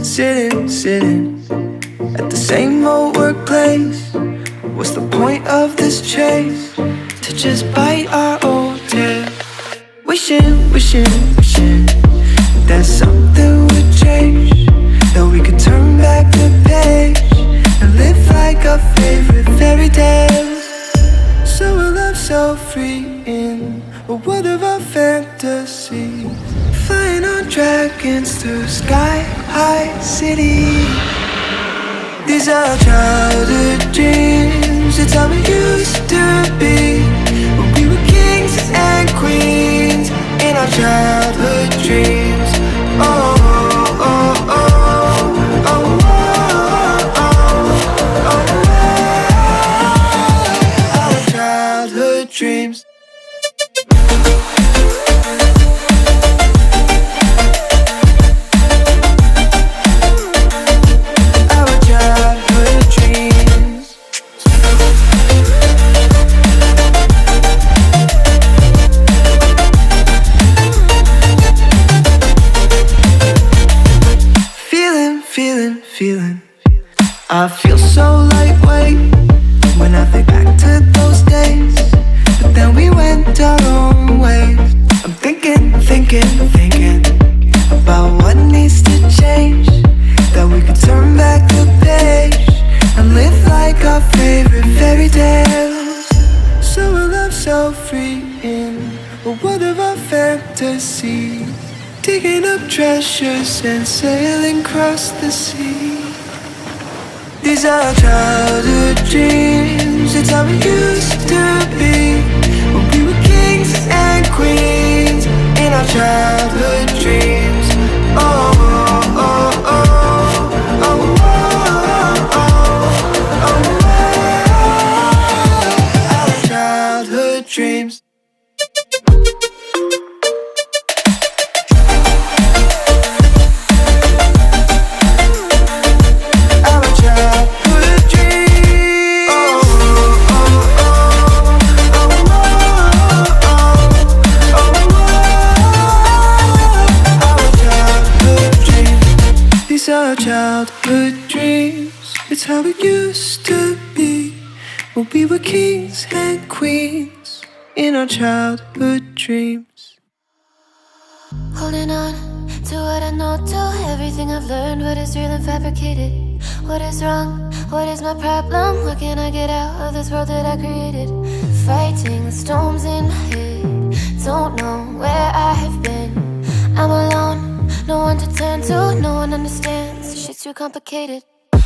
sitting at the same old workplace. What's the point of this chase? To just bite our old tail. Wishing that something would change, that we could turn back the page and live like our favorite fairy tales. So a love so free in a world of our fantasies, flying on dragons through sky-high cities. These are childhood dreams, it's how we used to be, when we were kings and queens in our childhood dreams. Oh, oh, oh, oh, oh, oh, oh, our childhood dreams. Feeling, I feel so lightweight when I think back to those days, but then we went our own ways. I'm thinking about what needs to change, that we could turn back the page and live like our favorite fairy tales. So a love so free in a world of our fantasies, digging up treasures and sailing across the sea. These are childhood dreams, it's how we used to be, when we were kings and queens in our childhood dreams. Oh, oh, oh, oh, oh, oh, oh, oh, our childhood dreams. Our childhood dreams, it's how it used to be, when we were kings and queens in our childhood dreams. Holding on to what I know, to everything I've learned, what is real and fabricated, what is wrong, what is my problem, what can I get out of this world that I created? Fighting the storms in my head, don't know where I have been. I'm alone, no one to turn to, no one understands, shit's too complicated. Away,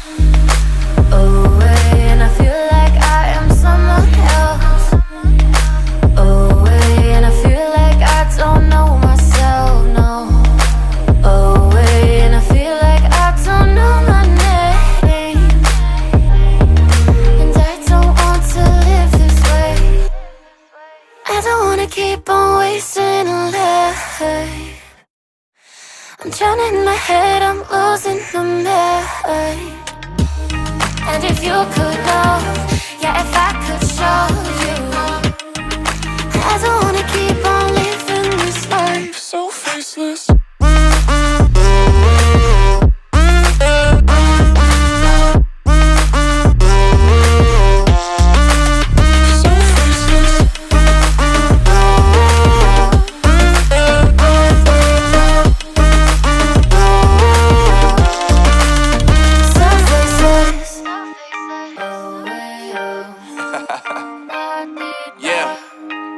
and I feel like I am someone else. Away, and I feel like I don't know myself, no. Away, and I feel like I don't know my name, and I don't want to live this way. I don't wanna keep on wasting a life. I'm drowning in my head, I'm losing my mind. And if you could know, yeah, if I could show you, I don't wanna keep on living this life so faceless.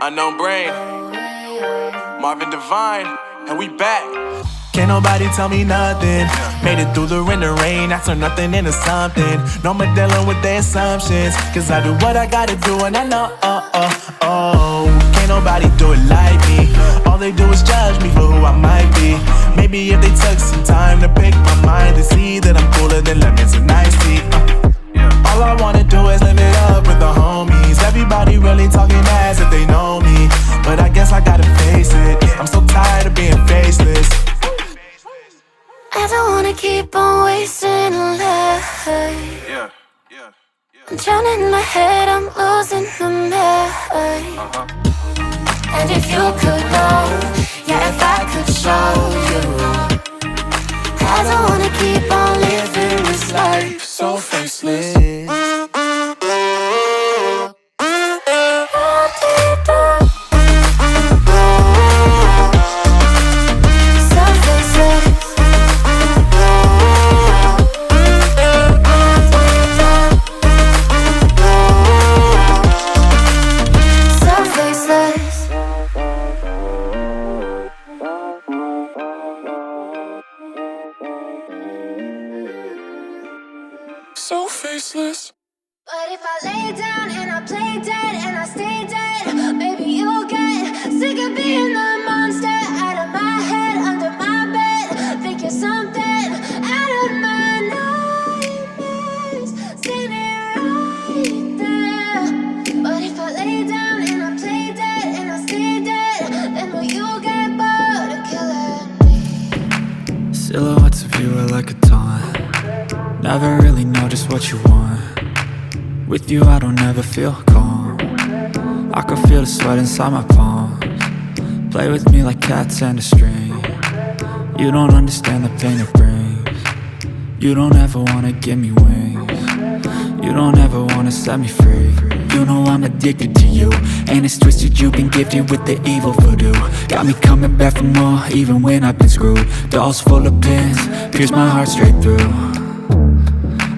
Unknown Brain, Marvin Divine, and we back. Can't nobody tell me nothing. Made it through the rain and rain, I turn nothing into something. No more dealing with their assumptions, cause I do what I gotta do and I know, can't nobody do it like me. All they do is judge me for who I might be. Maybe if they took some time to pick my mind, they see that I'm cooler than lemons and iced tea. All I wanna do is live it up with the homies. Everybody really talking as if they know me, but I guess I gotta face it, I'm so tired of being faceless. I don't wanna keep on wasting a life. I'm drowning in my head, I'm losing my mind. And if you could know, yeah, if I could show you, I don't wanna keep on so faceless. But if I lay down and I play dead and I stay dead, maybe you'll get sick of being the monster out of my head, under my bed. Think you're something out of my nightmares, standing right there. But if I lay down and I play dead and I stay dead, then will you get bored of killing me? Silhouettes of you are like a taunt. Never really know just what you want. With you I don't ever feel calm. I can feel the sweat inside my palms. Play with me like cats and a string. You don't understand the pain it brings. You don't ever wanna give me wings. You don't ever wanna set me free. You know I'm addicted to you, and it's twisted, you've been gifted with the evil voodoo. Got me coming back for more, even when I've been screwed. Dolls full of pins, pierce my heart straight through.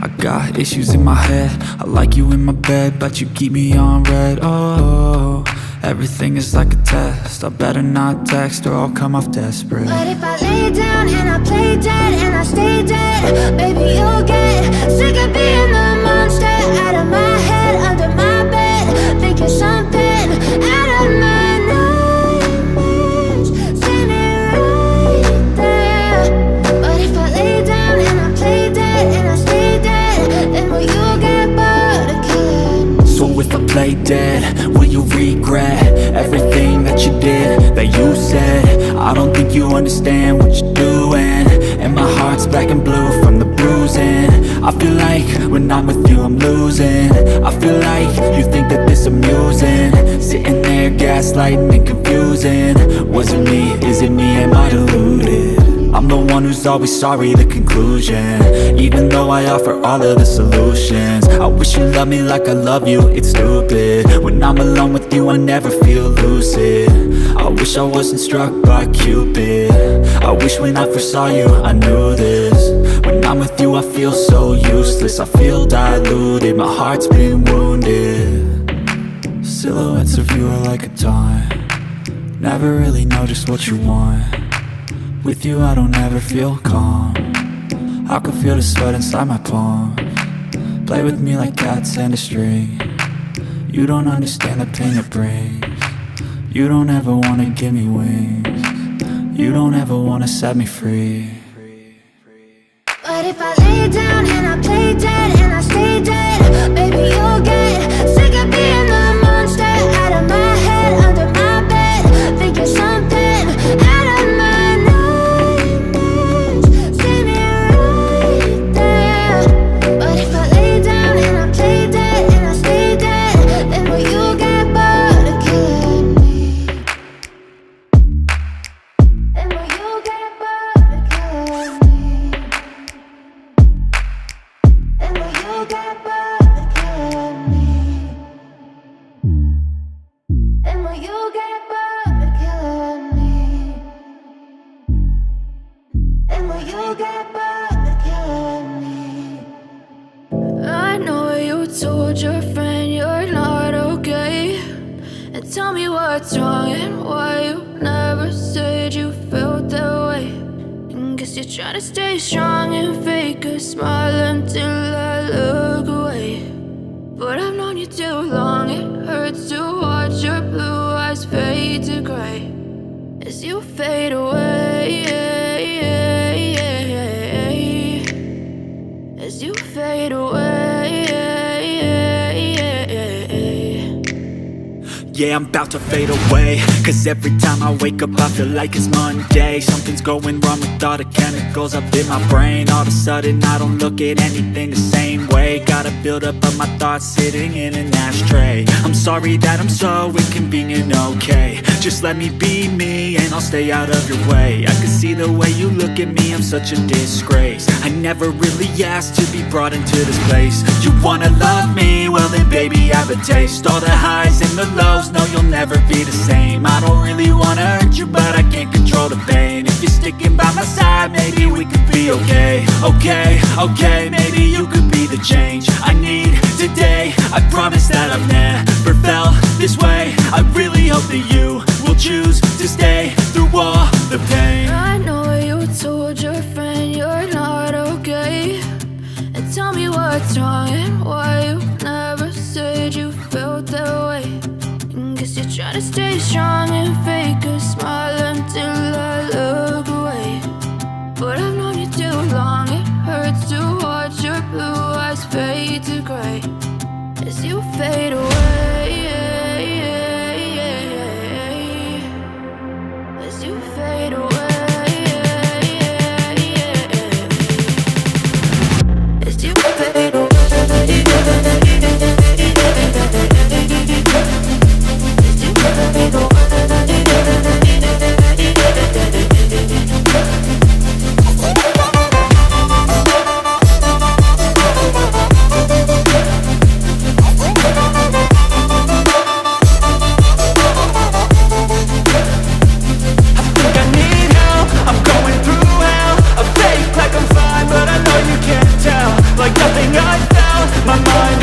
I got issues in my head, I like you in my bed, but you keep me on red. Oh, everything is like a test, I better not text or I'll come off desperate. But if I lay down and I play dead and I stay dead, baby you'll get sick of being the monster out of my head, under my bed. Think you're something out of my nightmares, standing right there. But if I lay down and I play dead and I stay dead, then will you get bored of killing me? So if I play dead, will you regret everything that you did, that you said? I don't think you understand what you're doing, and my heart's black and blue from the bruising. I feel like when I'm with you I'm losing. I feel like you think that this amusing, sitting there gaslighting and confusing. Was it me? Is it me? Am I deluded? I'm the one who's always sorry, the conclusion, even though I offer all of the solutions. I wish you loved me like I love you, it's stupid. When I'm alone with you I never feel lucid. I wish I wasn't struck by Cupid. I wish when I first saw you I knew this. When I'm with you I feel so useless, I feel diluted, my heart's been wounded. Silhouettes of you are like a taunt. Never really know just what you want. With you I don't ever feel calm. I can feel the sweat inside my palms. Play with me like cats and a string. You don't understand the pain it brings. You don't ever wanna give me wings. You don't ever wanna set me free. But if I lay down and I play dead and I stay dead, baby you'll get sick of being the monster out of my head, under my bed. Think you're something out of my nightmares, standing right there. But if I lay down and I play dead and I stay dead, then will you get bored of killing me? Then will you get bored of killing me? And will you get bored of killing me? And will you get bored of killing me? And will you get bored of killing me? I know you told your friend you're not okay, and tell me what's wrong and why you never said you felt that way. And guess you're trying to stay strong and fake a smile until I look away. But I've known you too long, it hurts to watch your blue eyes fade to gray as you fade away, as you fade away. Yeah, I'm about to fade away, cause every time I wake up I feel like it's Monday. Something's going wrong with all the chemicals up in my brain. All of a sudden I don't look at anything the same way. Gotta build up of my thoughts sitting in an ashtray. I'm sorry that I'm so inconvenient, okay. Just let me be me and I'll stay out of your way. I can see the way you look at me, I'm such a disgrace. I never really asked to be brought into this place. You wanna love me? Well then baby I have a taste. All the highs and the lows, no you'll never be the same. I don't really wanna hurt you but I can't control the pain. If you're sticking by my side maybe we could be okay. Okay, maybe you could be the change I need today. I promise that I've never felt this way. I really hope that you will choose to stay through all the pain. I know you told your friend you're not okay, and tell me what's wrong as you fade away. As you fade away. Like nothing I found, my mind